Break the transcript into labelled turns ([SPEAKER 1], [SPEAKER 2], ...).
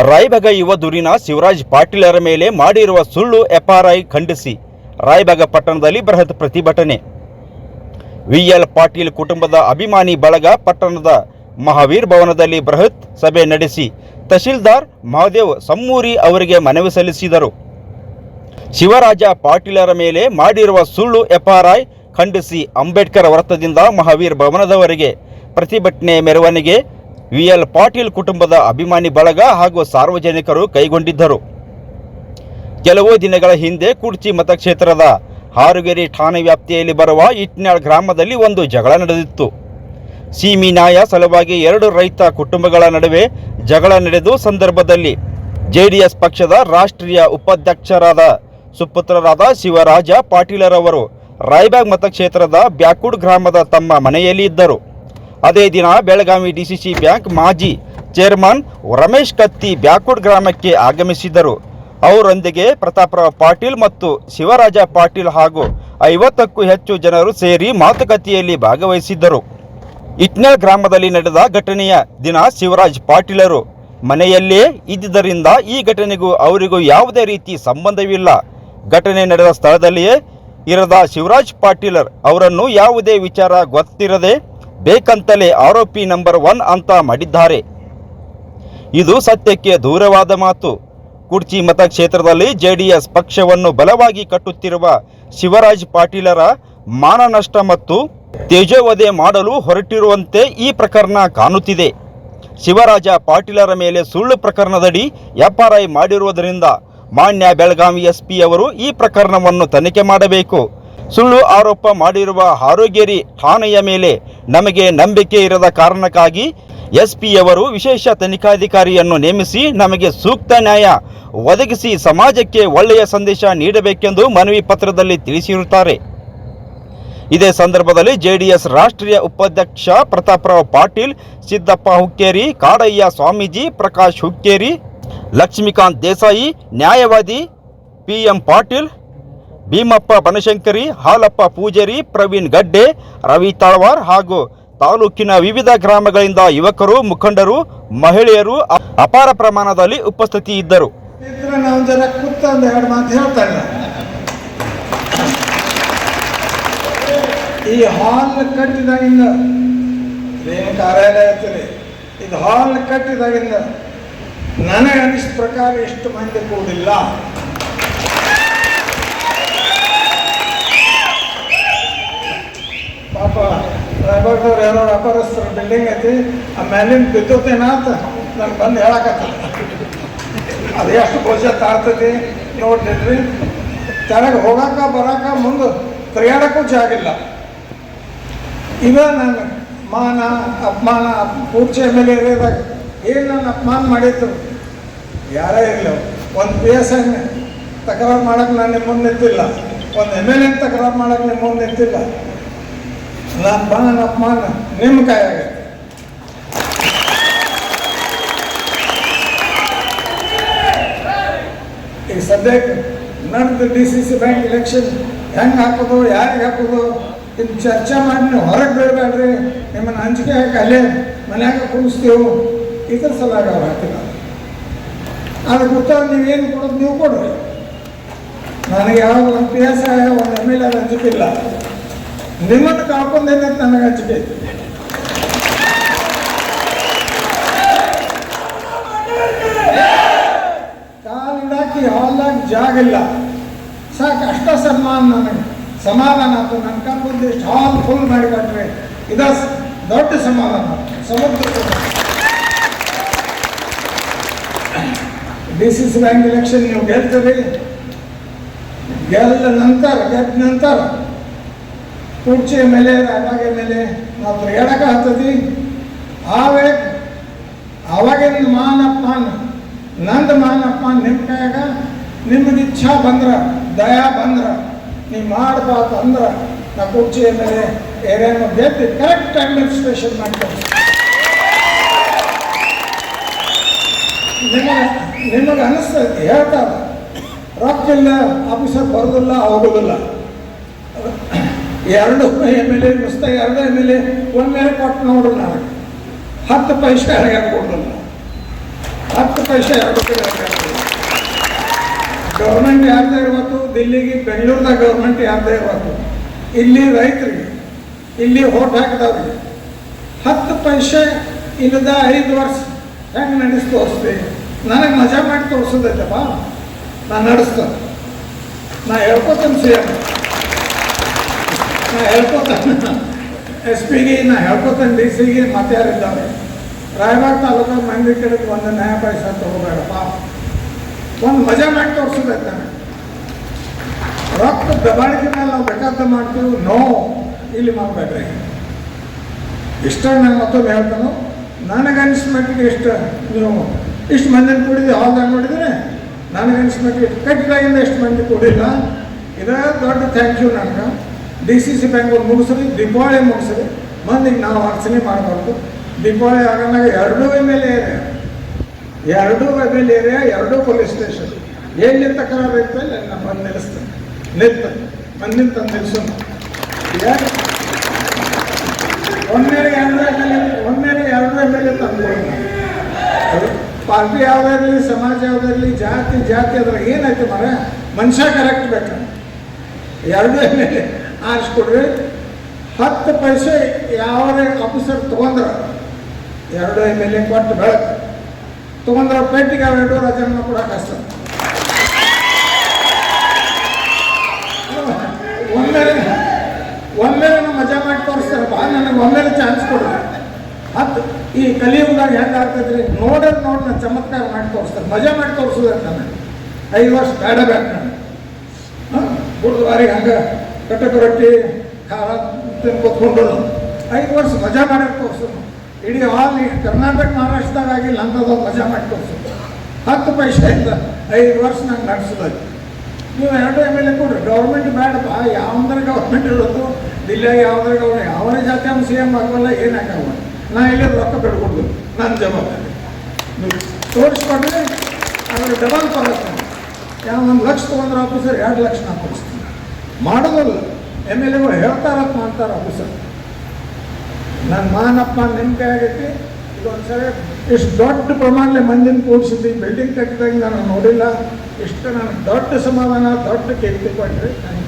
[SPEAKER 1] ರಾಯಬಾಗ ಯುವ ಧುರೀಣ ಶಿವರಾಜ್ ಪಾಟೀಲರ ಮೇಲೆ ಮಾಡಿರುವ ಸುಳ್ಳು ಎಫ್ಐಆರ್ ಖಂಡಿಸಿ ರಾಯಬಾಗ ಪಟ್ಟಣದಲ್ಲಿ ಬೃಹತ್ ಪ್ರತಿಭಟನೆ. ವಿಎಲ್ ಪಾಟೀಲ್ ಕುಟುಂಬದ ಅಭಿಮಾನಿ ಬಳಗ ಪಟ್ಟಣದ ಮಹಾವೀರ್ ಭವನದಲ್ಲಿ ಬೃಹತ್ ಸಭೆ ನಡೆಸಿ ತಹಶೀಲ್ದಾರ್ ಮಹಾದೇವ್ ಸಮ್ಮೂರಿ ಅವರಿಗೆ ಮನವಿ ಸಲ್ಲಿಸಿದರು. ಶಿವರಾಜ ಪಾಟೀಲರ ಮೇಲೆ ಮಾಡಿರುವ ಸುಳ್ಳು ಎಫ್ಐಆರ್ ಖಂಡಿಸಿ ಅಂಬೇಡ್ಕರ್ ವೃತ್ತದಿಂದ ಮಹಾವೀರ್ ಭವನದವರೆಗೆ ಪ್ರತಿಭಟನೆ ಮೆರವಣಿಗೆ ವಿಎಲ್ ಪಾಟೀಲ್ ಕುಟುಂಬದ ಅಭಿಮಾನಿ ಬಳಗ ಹಾಗೂ ಸಾರ್ವಜನಿಕರು ಕೈಗೊಂಡಿದ್ದರು. ಕೆಲವು ದಿನಗಳ ಹಿಂದೆ ಕುಡ್ಚಿ ಮತಕ್ಷೇತ್ರದ ಹಾರುಗೆರೆ ಠಾಣೆ ವ್ಯಾಪ್ತಿಯಲ್ಲಿ ಬರುವ ಇಟ್ನಾಳ್ ಗ್ರಾಮದಲ್ಲಿ ಒಂದು ಜಗಳ ನಡೆದಿತ್ತು. ಸೀಮಿ ನ್ಯಾಯ ಸಲುವಾಗಿ ಎರಡು ರೈತ ಕುಟುಂಬಗಳ ನಡುವೆ ಜಗಳ ನಡೆದು ಸಂದರ್ಭದಲ್ಲಿ ಜೆಡಿಎಸ್ ಪಕ್ಷದ ರಾಷ್ಟ್ರೀಯ ಉಪಾಧ್ಯಕ್ಷರಾದ ಸುಪುತ್ರರಾದ ಶಿವರಾಜ ಪಾಟೀಲರವರು ರಾಯಬಾಗ್ ಮತಕ್ಷೇತ್ರದ ಬ್ಯಾಕುಡ್ ಗ್ರಾಮದ ತಮ್ಮ ಮನೆಯಲ್ಲಿ ಇದ್ದರು. ಅದೇ ದಿನ ಬೆಳಗಾವಿ ಡಿಸಿಸಿ ಬ್ಯಾಂಕ್ ಮಾಜಿ ಚೇರ್ಮನ್ ರಮೇಶ್ ಕತ್ತಿ ಬ್ಯಾಕುಡ್ ಗ್ರಾಮಕ್ಕೆ ಆಗಮಿಸಿದ್ದರು. ಅವರೊಂದಿಗೆ ಪ್ರತಾಪರಾವ್ ಪಾಟೀಲ್ ಮತ್ತು ಶಿವರಾಜ ಪಾಟೀಲ್ ಹಾಗೂ 50ಕ್ಕೂ ಹೆಚ್ಚು ಜನರು ಸೇರಿ ಮಾತುಕತೆಯಲ್ಲಿ ಭಾಗವಹಿಸಿದ್ದರು. ಇಟ್ನಾಳ್ ಗ್ರಾಮದಲ್ಲಿ ನಡೆದ ಘಟನೆಯ ದಿನ ಶಿವರಾಜ್ ಪಾಟೀಲರು ಮನೆಯಲ್ಲೇ ಇದ್ದುದರಿಂದ ಈ ಘಟನೆಗೂ ಅವರಿಗೂ ಯಾವುದೇ ರೀತಿ ಸಂಬಂಧವಿಲ್ಲ. ಘಟನೆ ನಡೆದ ಸ್ಥಳದಲ್ಲಿಯೇ ಇರದ ಶಿವರಾಜ್ ಪಾಟೀಲರ್ ಅವರನ್ನು ಯಾವುದೇ ವಿಚಾರ ಗೊತ್ತಿರದೆ ಬೇಕಂತಲೇ ಆರೋಪಿ ನಂಬರ್ 1 ಅಂತ ಮಾಡಿದ್ದಾರೆ. ಇದು ಸತ್ಯಕ್ಕೆ ದೂರವಾದ ಮಾತು. ಕುಡ್ಚಿ ಮತಕ್ಷೇತ್ರದಲ್ಲಿ ಜೆಡಿಎಸ್ ಪಕ್ಷವನ್ನು ಬಲವಾಗಿ ಕಟ್ಟುತ್ತಿರುವ ಶಿವರಾಜ್ ಪಾಟೀಲರ ಮಾನನಷ್ಟ ಮತ್ತು ತೇಜೋವಧೆ ಮಾಡಲು ಹೊರಟಿರುವಂತೆ ಈ ಪ್ರಕರಣ ಕಾಣುತ್ತಿದೆ. ಶಿವರಾಜ ಪಾಟೀಲರ ಮೇಲೆ ಸುಳ್ಳು ಪ್ರಕರಣದಡಿ ಎಫ್ಐಆರ್ ಮಾಡಿರುವುದರಿಂದ ಮಾನ್ಯ ಬೆಳಗಾವಿ ಎಸ್ಪಿ ಅವರು ಈ ಪ್ರಕರಣವನ್ನು ತನಿಖೆ ಮಾಡಬೇಕು. ಸುಳ್ಳು ಆರೋಪ ಮಾಡಿರುವ ಹಾರುಗೆರೆ ಠಾಣೆಯ ಮೇಲೆ ನಮಗೆ ನಂಬಿಕೆ ಇರದ ಕಾರಣಕ್ಕಾಗಿ ಎಸ್ಪಿಯವರು ವಿಶೇಷ ತನಿಖಾಧಿಕಾರಿಯನ್ನು ನೇಮಿಸಿ ನಮಗೆ ಸೂಕ್ತ ನ್ಯಾಯ ಒದಗಿಸಿ ಸಮಾಜಕ್ಕೆ ಒಳ್ಳೆಯ ಸಂದೇಶ ನೀಡಬೇಕೆಂದು ಮನವಿ ಪತ್ರದಲ್ಲಿ ತಿಳಿಸಿರುತ್ತಾರೆ. ಇದೇ ಸಂದರ್ಭದಲ್ಲಿ ಜೆಡಿಎಸ್ ರಾಷ್ಟ್ರೀಯ ಉಪಾಧ್ಯಕ್ಷ ಪ್ರತಾಪರಾವ್ ಪಾಟೀಲ್, ಸಿದ್ದಪ್ಪ ಹುಕ್ಕೇರಿ, ಕಾಡಯ್ಯ ಸ್ವಾಮೀಜಿ, ಪ್ರಕಾಶ್ ಹುಕ್ಕೇರಿ, ಲಕ್ಷ್ಮೀಕಾಂತ್ ದೇಸಾಯಿ, ನ್ಯಾಯವಾದಿ PM ಪಾಟೀಲ್, ಭೀಮಪ್ಪ ಬನಶಂಕರಿ, ಹಾಲಪ್ಪ ಪೂಜಾರಿ, ಪ್ರವೀಣ್ ಗಡ್ಡೆ, ರವಿ ತಾಳ್ವಾರ್ ಹಾಗೂ ತಾಲೂಕಿನ ವಿವಿಧ ಗ್ರಾಮಗಳಿಂದ ಯುವಕರು, ಮುಖಂಡರು, ಮಹಿಳೆಯರು ಅಪಾರ ಪ್ರಮಾಣದಲ್ಲಿ ಉಪಸ್ಥಿತಿ ಇದ್ದರು.
[SPEAKER 2] ಈ ಹಾಲ್ ಕಟ್ಟಿದಾಗಿಂದ ಏನು ಕಾರ್ಯಾಲಯ ಇರ್ತದೆ, ಇದು ಹಾಲ್ ಕಟ್ಟಿದಾಗಿಂದ ನನಗೆ ಅನಿಸಿದ ಪ್ರಕಾರ ಎಷ್ಟು ಮಂದಿ ಕೂಡಿಲ್ಲ. ಪಾಪ ರಾಯಬಾಗ್ದವ್ರು ಯಾರೋ ವ್ಯಾಪಾರಸ್ಥರ ಬಿಲ್ಡಿಂಗ್ ಐತಿ, ಆ ಮೇಲಿನ ಬಿದ್ದೋತೇನ ಅಂತ ನನಗೆ ಬಂದು ಹೇಳಕತ್ತಲ್ಲ. ಅದು ಎಷ್ಟು ಕೋಶ ತಾಳ್ತೈತಿ ನೋಡ್ರಿ. ಕೆಳಗೆ ಹೋಗಾಕ ಬರಾಕ ಮುಂದೆ ತಿರುಗಾಡಕ್ಕೂ ಜಾಗಿಲ್ಲ. ಇವ ನನ್ನ ಮಾನ ಅಪಮಾನ ಪೂರ್ಚೆ ಮೇಲೆ ಇರೋದಾಗ ಏನು ನಾನು ಅಪಮಾನ ಮಾಡಿದ್ರು ಯಾರೇ ಇರಲಿ. ಒಂದು PSI ತಕರಾರು ಮಾಡೋಕೆ ನಾನು ನಿಮ್ಮ ಮುಂದೆ ನಿಂತಿಲ್ಲ, ಒಂದು MLA ತಕರಾರು ಮಾಡೋಕೆ ನಿಮ್ಮ ಮುಂದೆ ನಿಂತಿಲ್ಲ. ನನ್ನ ಅಪಮಾನ ನಿಮ್ಮ ಕೈಯಾಗೈತೆ. ಈಗ ಸದ್ಯಕ್ಕೆ ನಡೆದ DCC ಬ್ಯಾಂಕ್ ಎಲೆಕ್ಷನ್ ಹೆಂಗೆ ಹಾಕೋದು, ಯಾರಿಗೆ ಹಾಕೋದು, ಇದು ಚರ್ಚೆ ಮಾಡಿ ನೀವು ಹೊರಗೆ ಬೀಳಬೇಡ್ರಿ, ನಿಮ್ಮನ್ನು ಹಂಚಿಕೆ ಹಾಕಿ ಅಲ್ಲೇ ಮನ್ಯಾಗ ಕೂರಿಸ್ತೀವಿ, ಇದ್ರ ಸಲುವಾಗಿ ಅವ್ರು ಹಾಕಿಲ್ಲ. ಅದಕ್ಕೆ ಉತ್ತರ ನೀವೇನು ಕೊಡೋದು ನೀವು ಕೊಡ್ರಿ. ನನಗೆ ಯಾವ ಒಂದು PSI ಒಂದು MLA ಹಂಚಿಕಿಲ್ಲ. ನಿಮ್ಮನ್ನು ಕಾಕೊಂಡೇನಂತ ನನಗೆ ಹಂಚಿಕೆ ಐತಿ. ಕಾಲಿಡಾಕಿ ಹಾಲ್ದಾಗ ಜಾಗಿಲ್ಲ, ಸಾಕು ಅಷ್ಟ ನನಗೆ ಸಮಾಧಾನ ಆಯ್ತು. ನನ್ನ ಕಬ್ಬು ಇಷ್ಟು ಹಾಲ್ ಫುಲ್ ಮಾಡಿ ಕೊಟ್ರೆ ಇದ ದೊಡ್ಡ ಸಮಾಧಾನ. ಸಮುದ್ರ DCC ಬ್ಯಾಂಕ್ ಎಲೆಕ್ಷನ್ ನೀವು ಗೆಲ್ತೀರಿ, ಗೆದ್ದ ನಂತರ ಕುರ್ಚಿ ಮೇಲೆ ರಾಯಬಾಗ ಮೇಲೆ ನಾವು ತಿರುಗಾಡಕ ಹತ್ತದಿ. ಅವಾಗಿನ ಮಾನಪ್ಪನ ನಂದು ಮಾನಪ್ಪನ ನಿಮ್ಮ ಕೈಯಾಗ. ನಿಮ್ಗೆ ಇಚ್ಛಾ ಬಂದ್ರೆ, ದಯಾ ಬಂದ್ರೆ ನೀವು ಮಾಡಬಾರ್ದು ಅಂದ್ರೆ ನಾ ಕುರ್ಚಿ ಮೇಲೆ ಏರಿಯಾನ ಗೆದ್ದು ಕರೆಕ್ಟ್ ಅಡ್ಮಿನಿಸ್ಟ್ರೇಷನ್ ಮಾಡ್ತೇವೆ. ನಿಮಗೆ ಅನಿಸ್ತೈತಿ ಹೇಳ್ತಾರೆ ರೊಕ್ಕಿಲ್ಲ, ಆಫೀಸರ್ ಬರೋದಿಲ್ಲ, ಹೋಗೋದಿಲ್ಲ. 2 MLA ಮಿಸ್ತ 2 MLA ಒಮ್ಮೆಲೆ ಕೊಟ್ಟು ನೋಡ್ರಿ. ನನಗೆ 10 ಪೈಸೆ ಯಾರಿಗಾರು ಕೊಡೋದಿಲ್ಲ. 10 ಪೈಸೆ 2 ರೂಪಾಯಿ ಗೌರ್ಮೆಂಟ್ ಯಾರ್ದೇ ಇರ್ಬೋದು, ದಿಲ್ಲಿಗೆ ಬೆಂಗಳೂರ್ದಾಗ ಗೌರ್ಮೆಂಟ್ ಯಾರ್ದೇ ಇರ್ಬೋದು, ಇಲ್ಲಿ ರೈತರಿಗೆ, ಇಲ್ಲಿ ಓಟ್ ಹಾಕಿದವ್ರಿಗೆ 10 ಪೈಸೆ ಇಲ್ಲದ 5 ವರ್ಷ ಹೆಂಗೆ ನಡೆಸಿ ತೋರಿಸ್ತೀನಿ. ನನಗೆ ಮಜಾ ಮಾಡಿ ತೋರಿಸೋದೈತಪ್ಪ, ನಾನು ನಡೆಸ್ತೇನೆ. ನಾ ಹೇಳ್ಕೊತೇನೆ ಸಿ ಎಮ್, ನಾ ಹೇಳ್ಕೊತೇನೆ ಎಸ್ ಪಿಗೆ, ನಾ ಹೇಳ್ಕೊತೇನೆ ಡಿ ಸಿಗೆ, ಮತ್ತೆ ಯಾರಿದ್ದಾರೆ ರಾಯಬಾಗ್ ತಾಲೂಕು ಮಂದಿ ಕಡೆಗೆ 1 ನ್ಯಾಯ ಪೈಸೆ ತಗೋಬೇಡಪ್ಪ, ಒಂದು ಮಜಾ ಮಾಡಿ ತೋರಿಸೋದೈತೆ. ರೊಕ್ಕ ದಬಾಳಿಕೆ ಮೇಲೆ ನಾವು ಬೇಕಾದ ಮಾಡ್ತೀವಿ, ನೋ ಇಲ್ಲಿ ಮಾಡಬೇಡ್ರಿ. ಇಷ್ಟ ನಾನು ಮತ್ತೊಂದು ಹೇಳ್ತಾನು, ನನಗನ್ನಿಸ್ಮಟ್ಟಿಗೆ ನೀವು ಇಷ್ಟು ಮಂದಿನ ಕೂಡಿದ್ದು ಹಾಲ್ದಾಗ ನೋಡಿದ್ರೆ ನನಗನ್ನಿಸ್ಮಟ್ಟಿಗೆ ಕಟ್ಟಿದಾಗಿಂದ ಎಷ್ಟು ಮಂದಿ ಕೂಡಿಲ್ಲ. ಇದೇ ದೊಡ್ಡ ಥ್ಯಾಂಕ್ ಯು. ನನಗೆ DCC ಬ್ಯಾಂಕ್ ಮುಗಿಸ್ರಿ, ದೀಪಾವಳಿ ಮುಗಿಸ್ರಿ, ಮಂದಿಗೆ ನಾವು ಅರ್ಚನೆ ಮಾಡಬಾರ್ದು. ದೀಪಾವಳಿ ಆಗೋದಾಗ 2 MLA area, 2 MLA area, 2 police station, ಎಲ್ಲಿ ತಕರಾರು ಇರ್ತದೆ ಅಲ್ಲಿ ನಾನು ಬಂದು ನಿಲ್ಲಿಸ್ತೇನೆ, ನಿಲ್ತೇನೆ, ಮಂದಿನ ತಂದು ನಿಲ್ಲಿಸೋಣ. ಒಮ್ಮೆಲೆ 2 MLA ತಂದ್ಕೊಳ್ಳೋಣ. ಪಾರ್ಟಿ ಯಾವುದಾಗಲಿ, ಸಮಾಜ ಯಾವುದಾಗಲಿ, ಜಾತಿ ಅದ್ರಾಗ ಏನಾಯ್ತು ಮರ, ಮನುಷ್ಯ ಕರೆಕ್ಟ್ ಬೇಕು. 2 MLA ಆರಿಸ್ಕೊಡ್ರಿ. 10 ಪೈಸೆ ಯಾವುದೇ ಆಫೀಸರ್ ತೊಗೊಂಡ್ರೆ 2 MLA ಕೊಟ್ಟು ಬೆಳಕು ತೊಗೊಂಡ್ರೆ ಪೇಟಿಗೆ 2 ರಾಜೀನಾಮೆ ಕೊಡೋಕೆ ಕಷ್ಟ. ಒಮ್ಮೆಲೆ ಮಜಾ ಮಾಡಿ ತೋರಿಸ್ತಾರಪ್ಪ, ನನಗೆ ಒಮ್ಮೆಲೆ ಚಾನ್ಸ್ ಕೊಡ್ರಿ. ಈ ಕಲಿಯುಗದಾಗ ಹೆಂಗೆ ಆಗ್ತದ್ರಿ, ನೋಡಿ ನಾನು ಚಮತ್ಕಾರ ಮಾಡಿ ತೋರಿಸ್ತಾರೆ, ಮಜಾ ಮಾಡಿ ತೋರಿಸೋದಂತ. ನಾನು 5 ವರ್ಷ ಬೇಡ ನಾನು ಗುರುದ್ವಾರಿಗೆ ಹಂಗೆ ಕಟ್ಟಕ ರೊಟ್ಟಿ ಖಾರ ತಿನ್ಕೊತ್ಕೊಂಡು 5 ವರ್ಷ ಮಜಾ ಮಾಡಿ ತೋರಿಸೋದು. ಇಡೀ ಆಲ್ ಕರ್ನಾಟಕ ಮಹಾರಾಷ್ಟ್ರದಾಗ ಆಗಿಲ್ಲ ಅಂಥದ್ದು ಮಜಾ ಮಾಡಿ ತೋರಿಸೋದು. 10 ಪೈಸೆಯಿಂದ 5 ವರ್ಷ ನಂಗೆ ನಡೆಸೋದು. ನೀವು 2 MLA ಕೊಡ್ರಿ. ಗೌರ್ಮೆಂಟ್ ಬೇಡಪ್ಪ, ಯಾವಂದ್ರೆ ಗೌರ್ಮೆಂಟ್ ಇರೋದು, ದಿಲ್ಲಿಯಾಗ ಯಾವುದೇ ಗೌರ್ಮೆಂಟ್ ಅವರೇ ಜಾತಿ ಅವ್ನು CM ಆಗೋಲ್ಲ, ಏನಾಗಲ್ಲ. ನಾ ಇಲ್ಲೇ ರೊಕ್ಕ ಬಿಡ್ಕೊಡ್ದು, ನನ್ನ ಜವಾಬ್ದಾರಿ. ನೀವು ತೋರಿಸ್ಕೊಂಡ್ರೆ ಅವ್ರಿಗೆ ಡಬಲ್ ಕೊಡಿಸ್ತೀನಿ. ಯಾವ 1 ಲಕ್ಷ ತೊಗೊಂಡ್ರೆ ಆಫೀಸರ್ 2 ಲಕ್ಷ ನಾ ಕೊಡಿಸ್ತೀನಿ. ಮಾಡೋದಲ್ಲ, MLAಗಳು ಹೇಳ್ತಾರಪ್ಪ ಮಾಡ್ತಾರೆ ಆಫೀಸರ್. ನನ್ನ ಮಾನಪ್ಪ ನಿಮ್ಮ ಕೈ ಆಗೈತಿ. ಇದೊಂದ್ಸರಿ ಇಷ್ಟು ದೊಡ್ಡ ಪ್ರಮಾಣದಲ್ಲಿ ಮಂದಿನ ಕೂಡಿಸಿದ್ವಿ, ಬಿಲ್ಡಿಂಗ್ ಕಟ್ಟಿದಾಗ ನಾನು ನೋಡಿಲ್ಲ. ಇಷ್ಟು ನನಗೆ ದೊಡ್ಡ ಸಮಾಧಾನ, ದೊಡ್ಡ ಕೀರ್ತಿ ಕೊಟ್ಟರೆ ಥ್ಯಾಂಕ್ ಯು.